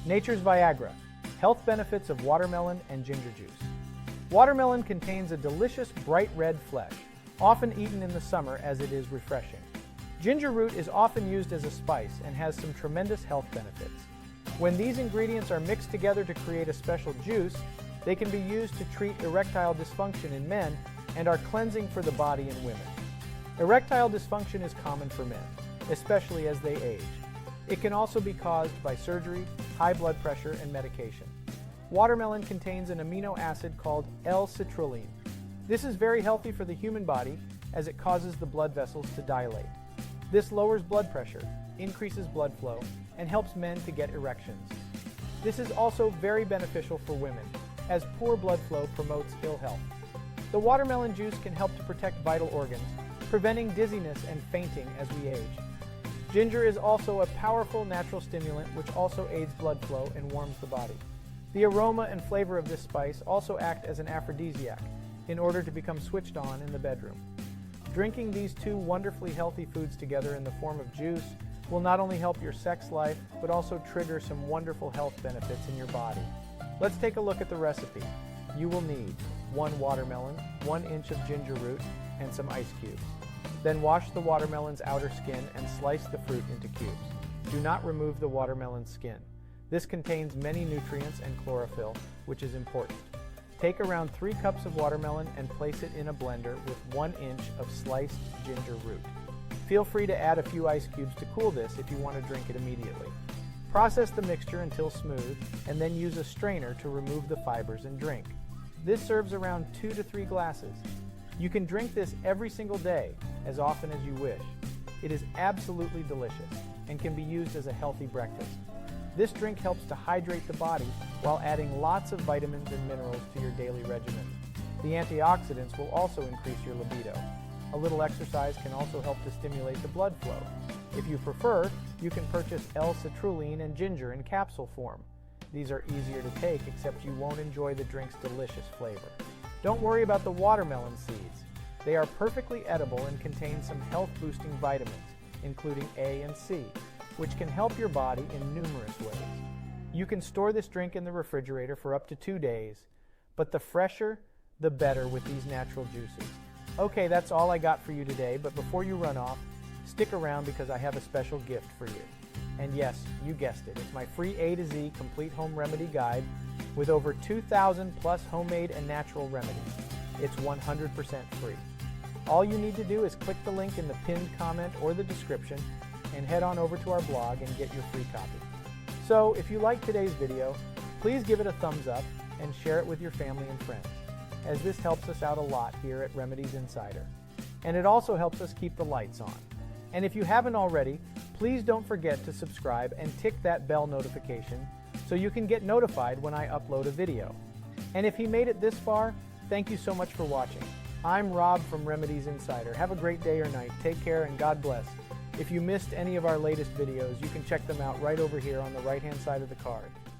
Nature's Viagra, health benefits of watermelon and ginger juice. Watermelon contains a delicious bright red flesh, often eaten in the summer as it is refreshing. Ginger root is often used as a spice and has some tremendous health benefits. When these ingredients are mixed together to create a special juice, they can be used to treat erectile dysfunction in men and are cleansing for the body in women. Erectile dysfunction is common for men, especially as they age. It can also be caused by surgery, high blood pressure, and medication. Watermelon contains an amino acid called L-citrulline. This is very healthy for the human body as it causes the blood vessels to dilate. This lowers blood pressure, increases blood flow, and helps men to get erections. This is also very beneficial for women, as poor blood flow promotes ill health. The watermelon juice can help to protect vital organs, preventing dizziness and fainting as we age. Ginger is also a powerful natural stimulant which also aids blood flow and warms the body. The aroma and flavor of this spice also act as an aphrodisiac in order to become switched on in the bedroom. Drinking these two wonderfully healthy foods together in the form of juice will not only help your sex life, but also trigger some wonderful health benefits in your body. Let's take a look at the recipe. You will need 1 watermelon, 1 inch of ginger root, and some ice cubes. Then wash the watermelon's outer skin and slice the fruit into cubes. Do not remove the watermelon skin. This contains many nutrients and chlorophyll, which is important. Take around 3 cups of watermelon and place it in a blender with 1 inch of sliced ginger root. Feel free to add a few ice cubes to cool this if you want to drink it immediately. Process the mixture until smooth and then use a strainer to remove the fibers and drink. This serves around 2 to 3 glasses. You can drink this every single day, as often as you wish. It is absolutely delicious and can be used as a healthy breakfast. This drink helps to hydrate the body while adding lots of vitamins and minerals to your daily regimen. The antioxidants will also increase your libido. A little exercise can also help to stimulate the blood flow. If you prefer, you can purchase L-citrulline and ginger in capsule form. These are easier to take, except you won't enjoy the drink's delicious flavor. Don't worry about the watermelon seeds. They are perfectly edible and contain some health-boosting vitamins, including A and C, which can help your body in numerous ways. You can store this drink in the refrigerator for up to 2 days, but the fresher, the better with these natural juices. Okay, that's all I got for you today, but before you run off, stick around because I have a special gift for you. And yes, you guessed it, it's my free A to Z complete home remedy guide with over 2,000 plus homemade and natural remedies. It's 100% free. All you need to do is click the link in the pinned comment or the description and head on over to our blog and get your free copy. So if you liked today's video, please give it a thumbs up and share it with your family and friends, as this helps us out a lot here at Remedies Insider. And it also helps us keep the lights on. And if you haven't already, please don't forget to subscribe and tick that bell notification so you can get notified when I upload a video. And if you made it this far, thank you so much for watching. I'm Rob from Remedies Insider. Have a great day or night. Take care and God bless. If you missed any of our latest videos, you can check them out right over here on the right-hand side of the card.